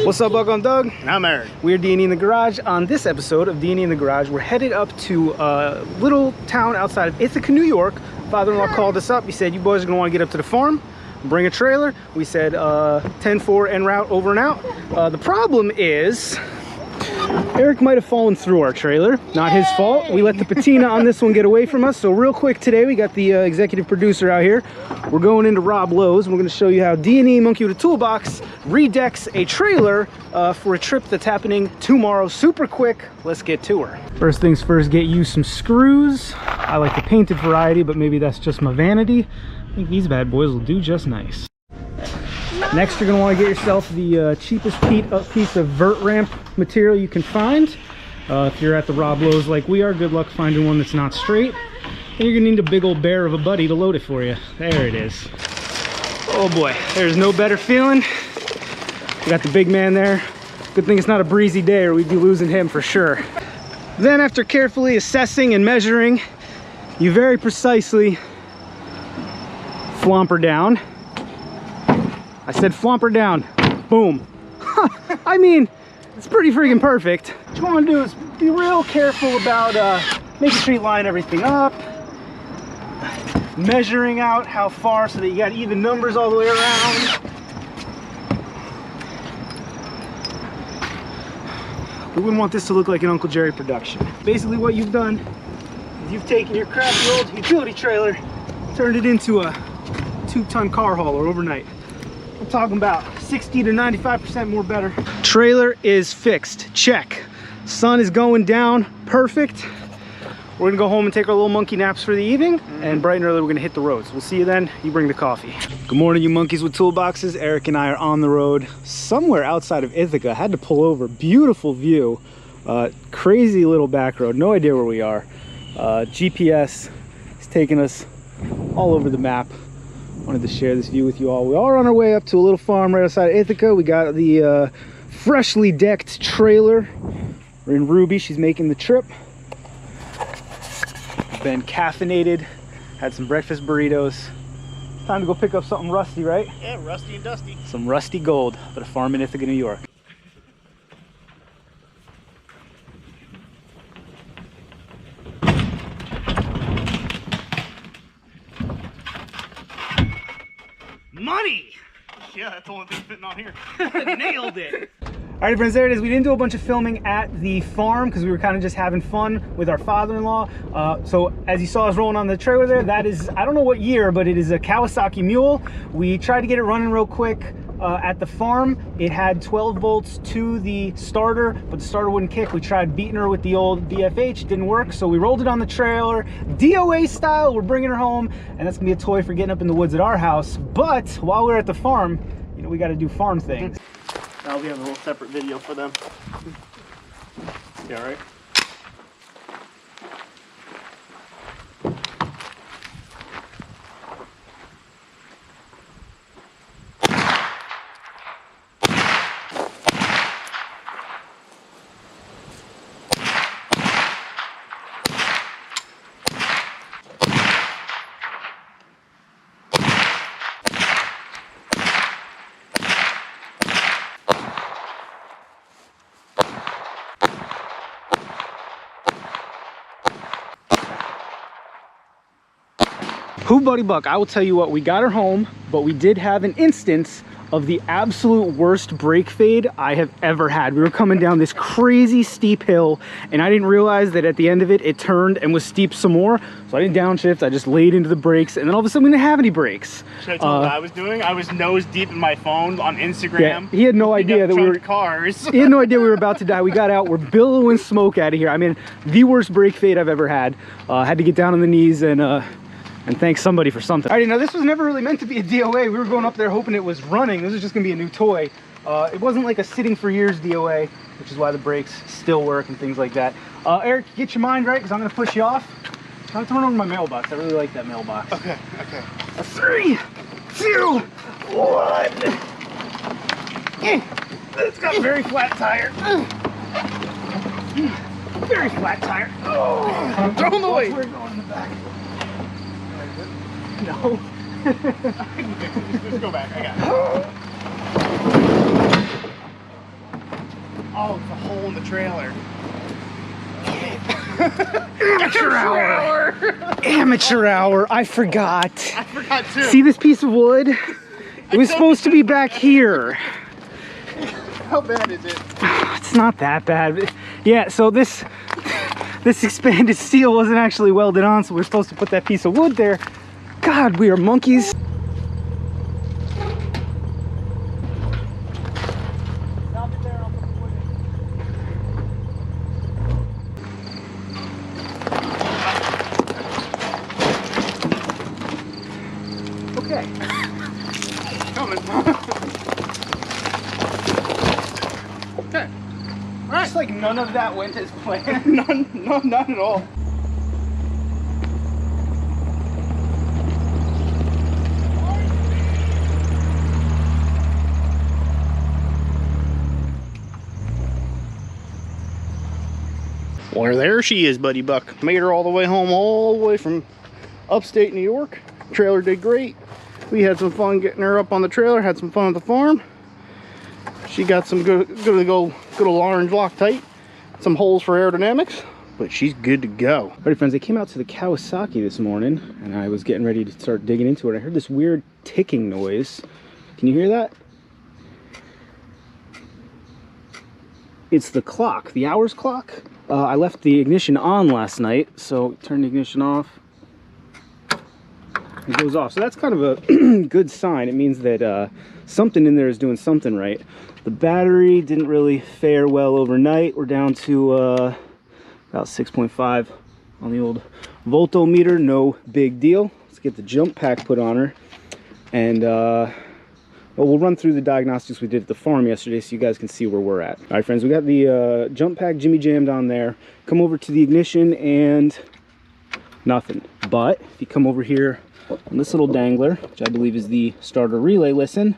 What's up, Buck? I'm Doug. And I'm Eric. We're D&E in the Garage. On this episode of D&E in the Garage, we're headed up to a little town outside of Ithaca, New York. Father-in-law called us up. He said, you boys are going to want to get up to the farm, bring a trailer. We said 10-4 en route, over and out. The problem is Eric might have fallen through our trailer. Not his fault. We let the patina on this one get away from us. So real quick today, we got the executive producer out here. We're going into Rob Lowe's, and we're going to show you how D&E Monkey with a Toolbox redecks a trailer for a trip that's happening tomorrow. Super quick. Let's get to her. First things first, get you some screws. I like the painted variety, but maybe that's just my vanity. I think these bad boys will do just nice. Next, you're going to want to get yourself the cheapest piece of vert ramp material you can find. If you're at the Rob Lowe's like we are, good luck finding one that's not straight. And you're going to need a big old bear of a buddy to load it for you. There it is. Oh boy, there's no better feeling. We got the big man there. Good thing it's not a breezy day or we'd be losing him for sure. Then after carefully assessing and measuring, you very precisely flomp her down. I said flomp her down. Boom. I mean, it's pretty freaking perfect. What you want to do is be real careful about making sure you line everything up, measuring out how far so that you got even numbers all the way around. We wouldn't want this to look like an Uncle Jerry production. Basically what you've done is you've taken your crappy old utility trailer, turned it into a 2-ton car hauler overnight. I'm talking about 60 to 95% more better. Trailer is fixed, check. Sun is going down, perfect. We're gonna go home and take our little monkey naps for the evening, and bright and early we're gonna hit the roads. We'll see you then. You bring the coffee. Good morning, you monkeys with toolboxes. Eric and I are on the road somewhere outside of Ithaca. I had to pull over. Beautiful view, crazy little back road. No idea where we are. GPS is taking us all over the map. Wanted to share this view with you all. We are on our way up to a little farm right outside of Ithaca. We got the freshly decked trailer. We're in Ruby. She's making the trip. Been caffeinated. Had some breakfast burritos. Time to go pick up something rusty, right? Yeah, rusty and dusty. Some rusty gold at a farm in Ithaca, New York. Money! Yeah, that's the only thing fitting on here. Nailed it. All right, friends, there it is. We didn't do a bunch of filming at the farm because we were kind of just having fun with our father-in-law. So as you saw us rolling on the trailer there, that is, I don't know what year, but it is a Kawasaki Mule. We tried to get it running real quick at the farm. It had 12 volts to the starter, but the starter wouldn't kick. We tried beating her with the old BFH, didn't work. So we rolled it on the trailer, DOA style. We're bringing her home, and that's gonna be a toy for getting up in the woods at our house. But while we're at the farm, you know, we got to do farm things. I'll have a whole separate video for them. Yeah, right? Who buddy Buck, I will tell you what, we got her home, but we did have an instance of the absolute worst brake fade I have ever had. We were coming down this crazy steep hill, and I didn't realize that at the end of it, it turned and was steep some more. So I didn't downshift, I just laid into the brakes, and then all of a sudden we didn't have any brakes. Should I tell you what I was doing? I was nose deep in my phone on Instagram. Yeah, he had no idea that we were cars. He had no idea we were about to die. We got out, we're billowing smoke out of here. I mean, the worst brake fade I've ever had. Had to get down on the knees and thank somebody for something. All right, now this was never really meant to be a DOA. We were going up there hoping it was running. This was just gonna be a new toy. It wasn't like a sitting for years DOA, which is why the brakes still work and things like that. Eric, get your mind right, because I'm gonna push you off. I'm gonna turn over my mailbox. I really like that mailbox. Okay, okay. 3, 2, 1. It's got a very flat tire. Very flat tire. Oh, throw them away. We're going in the back. No. Just go back. I got it. the trailer. Amateur hour! Amateur hour! I forgot. I forgot too. See this piece of wood? It was supposed to be back here. How bad is it? It's not that bad. Yeah, so this expanded steel wasn't actually welded on, so we're supposed to put that piece of wood there. God, we are monkeys. Okay. Coming. Okay. Just like none of that went as planned. None at all. Well, there she is, Buddy Buck. Made her all the way home, all the way from upstate New York. Trailer did great. We had some fun getting her up on the trailer, had some fun at the farm. She got some good old orange Loctite, some holes for aerodynamics, but she's good to go. Alright friends, I came out to the Kawasaki this morning and I was getting ready to start digging into it. I heard this weird ticking noise. Can you hear that? It's the clock, the hours clock. I left the ignition on last night, so turn the ignition off. It goes off. So that's kind of a good sign. It means that something in there is doing something right. The battery didn't really fare well overnight. We're down to about 6.5 on the old voltometer. No big deal. Let's get the jump pack put on her. And well, we'll run through the diagnostics we did at the farm yesterday so you guys can see where we're at. All right, friends, we got the jump pack jimmy jammed on there. Come over to the ignition and nothing. But if you come over here on this little dangler, which I believe is the starter relay, listen.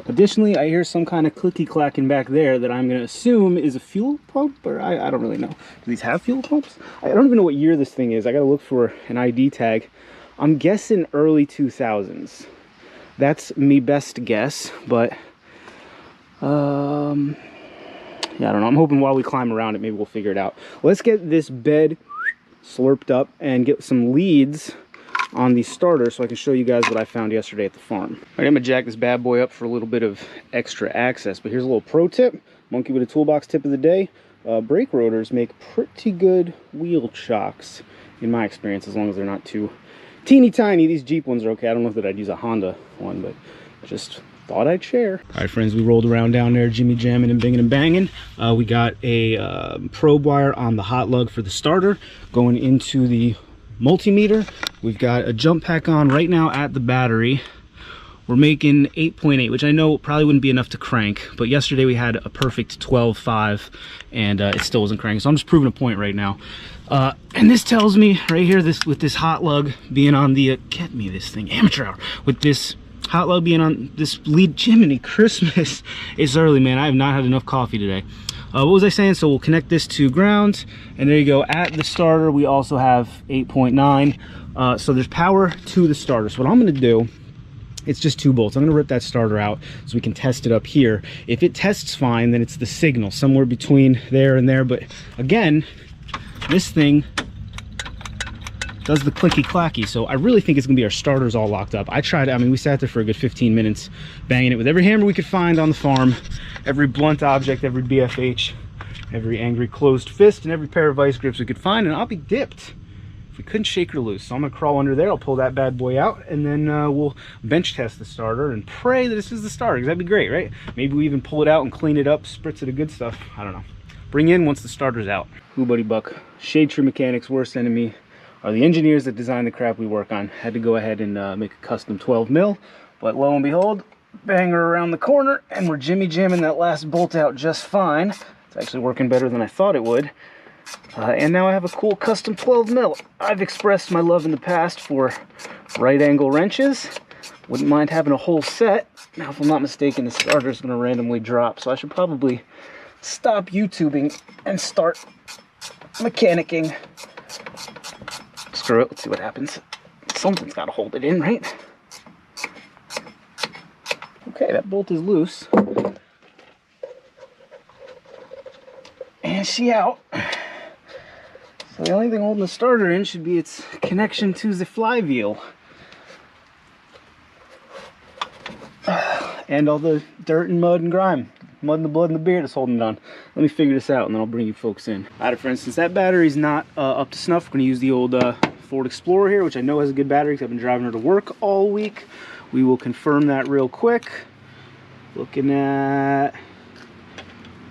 Additionally, I hear some kind of clicky clacking back there that I'm going to assume is a fuel pump, or I don't really know. Do these have fuel pumps? I don't even know what year this thing is. I got to look for an ID tag. I'm guessing early 2000s. That's me best guess, but yeah, I don't know. I'm hoping while we climb around it, maybe we'll figure it out. Let's get this bed slurped up and get some leads on the starter so I can show you guys what I found yesterday at the farm. All right, I'm gonna jack this bad boy up for a little bit of extra access, but here's a little pro tip, monkey with a toolbox tip of the day. Brake rotors make pretty good wheel chocks in my experience, as long as they're not too teeny tiny. These Jeep ones are okay. I don't know that I'd use a Honda one, but just thought I'd share. All right, friends, we rolled around down there, jimmy jamming and binging and banging. We got a probe wire on the hot lug for the starter going into the multimeter. We've got a jump pack on right now at the battery. We're making 8.8, which I know probably wouldn't be enough to crank, but yesterday we had a perfect 12.5 and it still wasn't cranking, so I'm just proving a point right now. And this tells me right here, with this hot lug being on the get me this thing, amateur hour, with this hot lug being on this lead, Jiminy Christmas. It's early, man. I have not had enough coffee today. What was I saying? So we'll connect this to ground, and there you go. At the starter we also have 8.9, so there's power to the starter. So what I'm going to do, it's just 2 bolts. I'm going to rip that starter out so we can test it up here. If it tests fine, then it's the signal somewhere between there and there. But again, this thing does the clicky clacky, so I really think it's gonna be our starters all locked up. I mean, we sat there for a good 15 minutes banging it with every hammer we could find on the farm, every blunt object, every BFH, every angry closed fist, and every pair of vice grips we could find, and I'll be dipped if we couldn't shake her loose. So I'm gonna crawl under there, I'll pull that bad boy out, and then we'll bench test the starter and pray that this is the starter, because that'd be great, right? Maybe we even pull it out and clean it up, spritz it of good stuff. I don't know. Bring in once the starter's out. Ooh, buddy buck. Shade Tree Mechanics' worst enemy are the engineers that design the crap we work on. Had to go ahead and make a custom 12 mil, but lo and behold, bang her around the corner, and we're jimmy jamming that last bolt out just fine. It's actually working better than I thought it would. And now I have a cool custom 12 mil. I've expressed my love in the past for right angle wrenches. Wouldn't mind having a whole set. Now, if I'm not mistaken, the starter's gonna randomly drop, so I should probably stop YouTubing and start mechanicking. Screw it, let's see what happens. Something's got to hold it in, right? Okay, that bolt is loose. she out. So the only thing holding the starter in should be its connection to the flywheel. And all the dirt and mud and grime. Mud and the blood and the beard is holding it on. Let me figure this out and then I'll bring you folks in. Alright, for instance, that battery's not up to snuff. We're going to use the old Ford Explorer here, which I know has a good battery because I've been driving her to work all week. We will confirm that real quick. Looking at...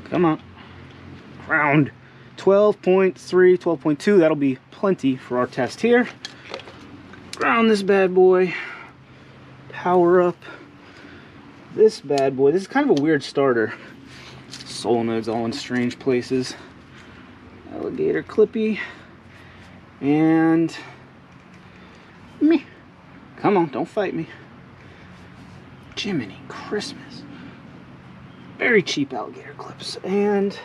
Come on. Ground. 12.3, 12.2. That'll be plenty for our test here. Ground this bad boy. Power up this bad boy. This is kind of a weird starter. Solenoids all in strange places. Alligator clippy. And me. Come on, don't fight me. Jiminy Christmas. Very cheap alligator clips. And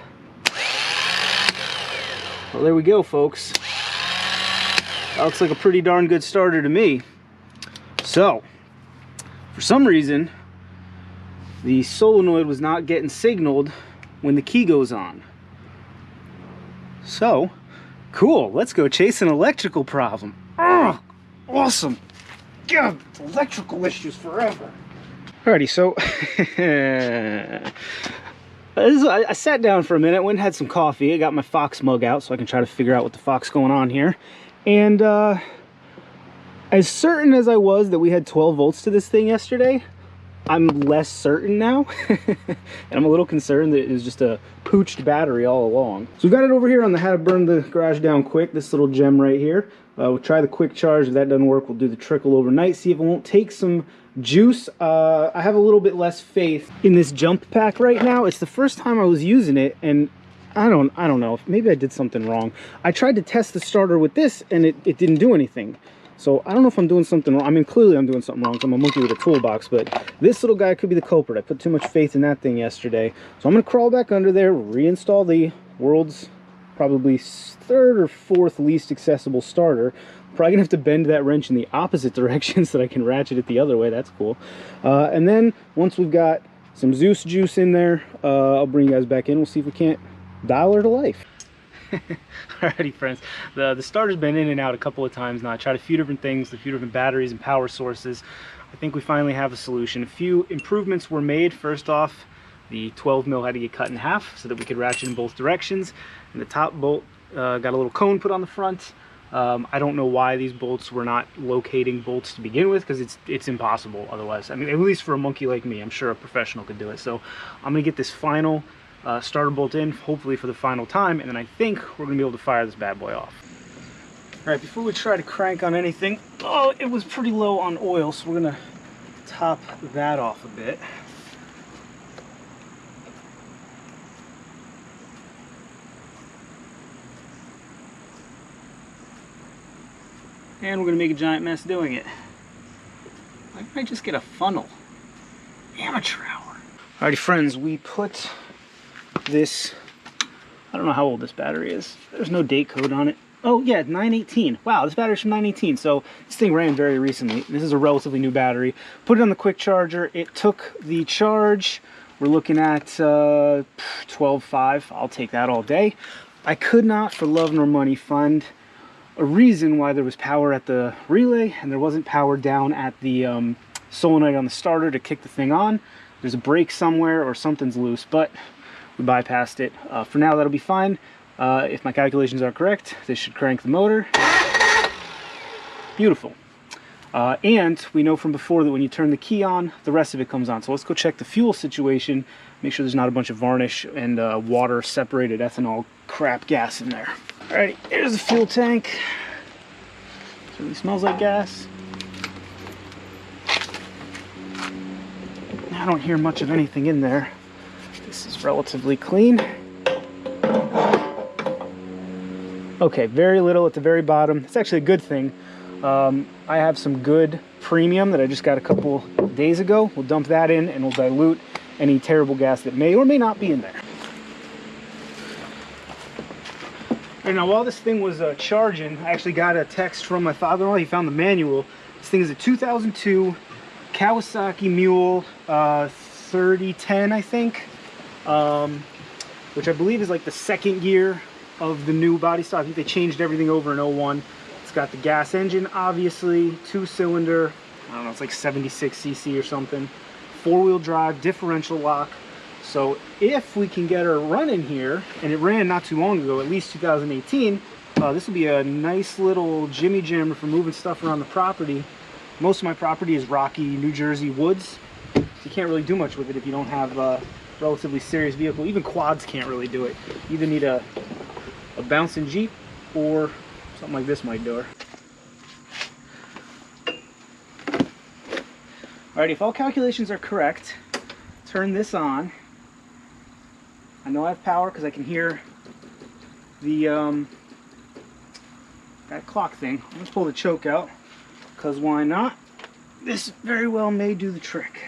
well, there we go, folks. That looks like a pretty darn good starter to me. So, for some reason, the solenoid was not getting signaled when the key goes on. So, cool, let's go chase an electrical problem. Oh, awesome. God, electrical issues forever. Alrighty, so I sat down for a minute, went and had some coffee. I got my Fox mug out so I can try to figure out what the fuck's going on here. And as certain as I was that we had 12 volts to this thing yesterday, I'm less certain now. And I'm a little concerned that it was just a pooched battery all along. So we've got it over here on the how to burn the garage down quick, this little gem right here. We'll try the quick charge. If that doesn't work, we'll do the trickle overnight, see if it won't take some juice. I have a little bit less faith in this jump pack right now. It's the first time I was using it, and I don't know, maybe I did something wrong. I tried to test the starter with this and it didn't do anything. So I don't know if I'm doing something wrong. I mean, clearly I'm doing something wrong because I'm a monkey with a toolbox, but this little guy could be the culprit. I put too much faith in that thing yesterday. So I'm gonna crawl back under there, reinstall the world's probably third or fourth least accessible starter. Probably gonna have to bend that wrench in the opposite direction so that I can ratchet it the other way. That's cool. And then once we've got some Zeus juice in there, I'll bring you guys back in. We'll see if we can't dial her to life. Alrighty, friends, the starter's been in and out a couple of times now. I tried a few different things, a few different batteries and power sources. I think we finally have a solution. A few improvements were made. First off, the 12 mil had to get cut in half so that we could ratchet in both directions, and the top bolt got a little cone put on the front. I don't know why these bolts were not locating bolts to begin with, because it's impossible otherwise. I mean, at least for a monkey like me. I'm sure a professional could do it. So I'm gonna get this final starter bolt in, hopefully for the final time, and then I think we're gonna be able to fire this bad boy off. All right, before we try to crank on anything, oh, it was pretty low on oil, so we're gonna top that off a bit. And we're gonna make a giant mess doing it. I might just get a funnel. Amateur hour. Alrighty, friends, we put this, I don't know how old this battery is. There's no date code on it. Oh yeah, 918. Wow, this battery's from 918. So this thing ran very recently. This is a relatively new battery. Put it on the quick charger. It took the charge. We're looking at 12.5. I'll take that all day. I could not, for love nor money, find a reason why there was power at the relay and there wasn't power down at the solenoid on the starter to kick the thing on. There's a break somewhere or something's loose, but we bypassed it. For now, that'll be fine. If my calculations are correct, this should crank the motor. Beautiful. And we know from before that when you turn the key on, the rest of it comes on. So let's go check the fuel situation, make sure there's not a bunch of varnish and water separated ethanol crap gas in there. Alrighty, here's the fuel tank. Certainly smells like gas. I don't hear much of anything in there. This is relatively clean. Okay, very little at the very bottom. It's actually a good thing. I have some good premium that I just got a couple days ago. We'll dump that in and we'll dilute any terrible gas that may or may not be in there. And now while this thing was charging, I actually got a text from my father-in-law. He found the manual. This thing is a 2002 Kawasaki Mule 3010, I think. which I believe is like the second year of the new body style. I think they changed everything over in 01. It's got the gas engine, obviously, 2-cylinder, I don't know, it's like 76 cc or something, 4-wheel drive, differential lock. So if we can get her running here, and it ran not too long ago, at least 2018, this will be a nice little Jimmy Jammer for moving stuff around the property. Most of my property is rocky New Jersey woods, so you can't really do much with it if you don't have a relatively serious vehicle. Even quads can't really do it. You either need a bouncing Jeep or something like this might do her. Alright, if all calculations are correct, turn this on. I know I have power because I can hear the that clock thing. Let's pull the choke out, because why not? This very well may do the trick.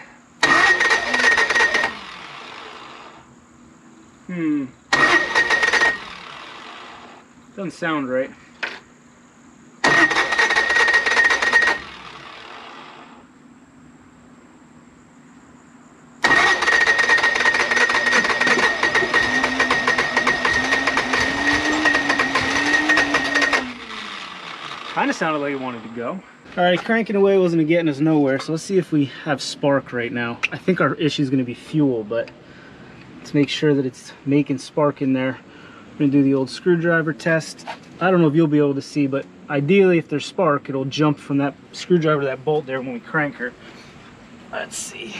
Doesn't sound right. Kind of sounded like it wanted to go. Alright, cranking away wasn't getting us nowhere, so let's see if we have spark right now. I think our issue is going to be fuel, but let's make sure that it's making spark in there. We're going to do the old screwdriver test. I don't know if you'll be able to see, but ideally if there's spark, it'll jump from that screwdriver to that bolt there when we crank her. Let's see.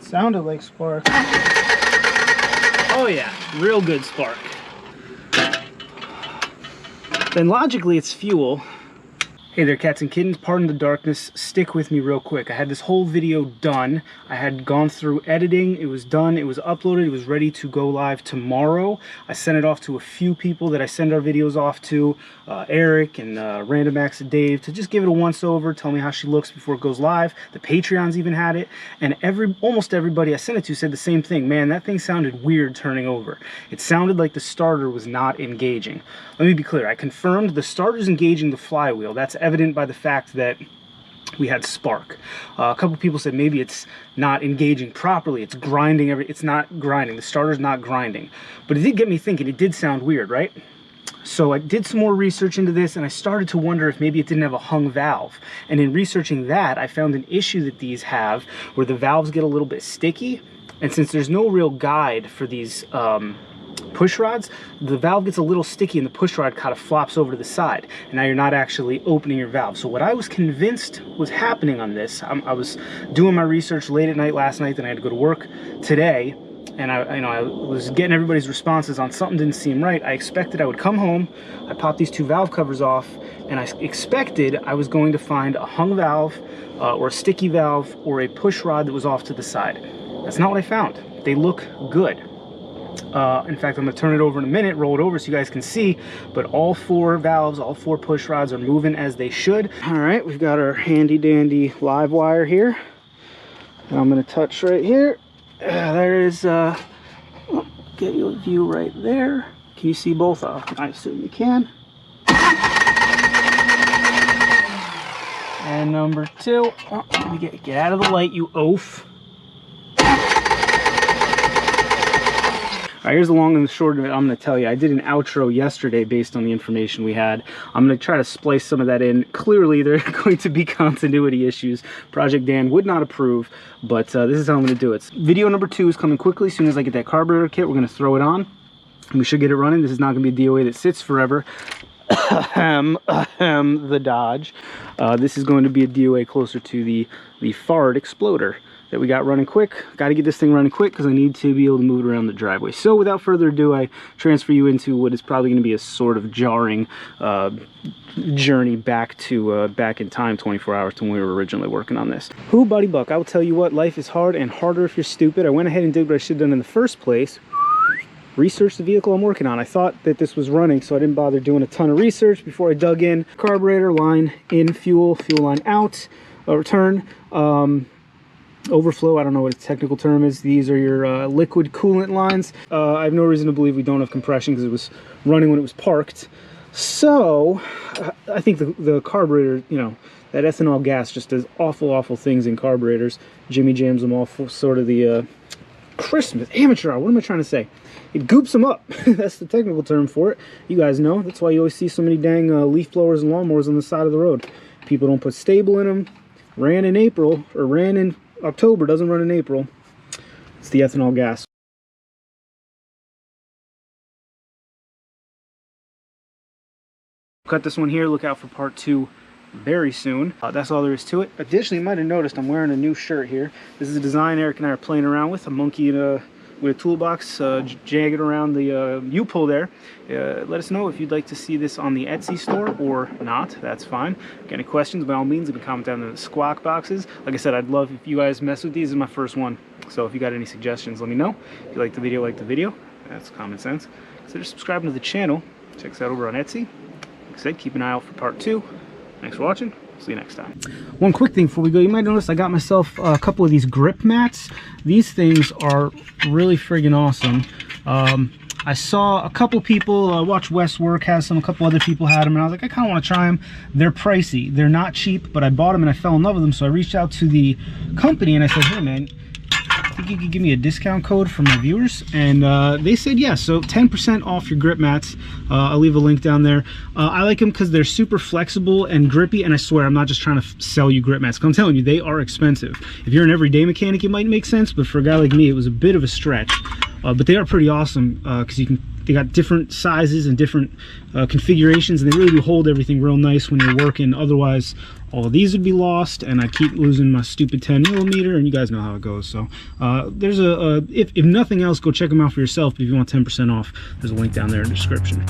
Sounded like spark. Oh yeah, real good spark. Then logically it's fuel. Hey there, cats and kittens, pardon the darkness, stick with me real quick. I had this whole video done. I had gone through editing, it was done, it was uploaded, it was ready to go live tomorrow. I sent it off to a few people that I send our videos off to, Eric and Random Acts of Dave, to just give it a once over, tell me how she looks before it goes live. The Patreons even had it, and almost everybody I sent it to said the same thing. Man, that thing sounded weird turning over. It sounded like the starter was not engaging. Let me be clear, I confirmed the starter's engaging the flywheel. That's evident by the fact that we had spark. A couple people said maybe it's not engaging properly, it's grinding it's not grinding, the starter's not grinding. But it did get me thinking, it did sound weird, right? So I did some more research into this, and I started to wonder if maybe it didn't have a hung valve. And in researching that, I found an issue that these have where the valves get a little bit sticky, and since there's no real guide for these push rods, the valve gets a little sticky and the push rod kind of flops over to the side, and now you're not actually opening your valve. So what I was convinced was happening on this, I was doing my research late at night last night, then I had to go to work today, and I was getting everybody's responses on something didn't seem right. I expected I would come home, I popped these two valve covers off, and I expected I was going to find a hung valve or a sticky valve or a push rod that was off to the side. That's not what I found. They look good. In fact, I'm going to turn it over in a minute, roll it over so you guys can see, but all four valves, all four push rods are moving as they should. All right, we've got our handy dandy live wire here. Now I'm going to touch right here. There is, get you a view right there. Can you see both of them? I assume you can. And number two, let me get out of the light, you oaf. All right, here's the long and the short of it. I'm going to tell you, I did an outro yesterday based on the information we had. I'm going to try to splice some of that in. Clearly, there are going to be continuity issues. Project Dan would not approve, but this is how I'm going to do it. Video number 2 is coming quickly. As soon as I get that carburetor kit, we're going to throw it on. And we should get it running. This is not going to be a DOA that sits forever. The Dodge. This is going to be a DOA closer to the Ford Exploder that we got running quick. Got to get this thing running quick because I need to be able to move it around the driveway. So without further ado, I transfer you into what is probably going to be a sort of jarring journey back in time, 24 hours to when we were originally working on this. Who, buddy buck, I will tell you what, life is hard and harder if you're stupid. I went ahead and did what I should have done in the first place. Research the vehicle I'm working on. I thought that this was running, so I didn't bother doing a ton of research before I dug in. Carburetor line in, fuel line out, return. Overflow, I don't know what its technical term is. These are your liquid coolant lines. I have no reason to believe we don't have compression because it was running when it was parked. So I think the carburetor, you know, That ethanol gas just does awful things in carburetors. Jimmy jams them all for sort of the Christmas amateur hour. What am I trying to say? It goops them up. That's the technical term for it. You guys know. That's why you always see so many dang leaf blowers and lawnmowers on the side of the road. People don't put stable in them. Ran in April, or ran in October, doesn't run in April. It's the ethanol gas. Cut this one here. Look out for part 2 very soon. That's all there is to it. Additionally, you might have noticed I'm wearing a new shirt here. This is a design Eric and I are playing around with. A monkey with a toolbox jagged around the U-pull there. Let us know if you'd like to see this on the Etsy store or not. That's fine. Got any questions, by all means, you can comment down in the squawk boxes. Like I said, I'd love if you guys mess with these. This is my first one. So if you got any suggestions, let me know. If you like the video, That's common sense. Consider subscribing to the channel. Check us out over on Etsy. Like I said, keep an eye out for part 2. Thanks for watching. See you next time. One quick thing before we go, you might notice I got myself a couple of these grip mats. These things are really friggin' awesome. I saw a couple people, watch Wes work, has some, a couple other people had them, and I was like, I kind of want to try them. They're pricey. They're not cheap, but I bought them and I fell in love with them, so I reached out to the company and I said, hey man, I think you could give me a discount code for my viewers, and they said yes. So 10% off your grip mats. I'll leave a link down there. I like them because they're super flexible and grippy, and I swear I'm not just trying to sell you grip mats, because I'm telling you, they are expensive. If you're an everyday mechanic, it might make sense, but for a guy like me, it was a bit of a stretch. But they are pretty awesome because they got different sizes and different configurations, and they really do hold everything real nice when you're working. Otherwise, all of these would be lost, and I keep losing my stupid 10mm, and you guys know how it goes. So there's if nothing else, go check them out for yourself. But if you want 10% off, there's a link down there in the description.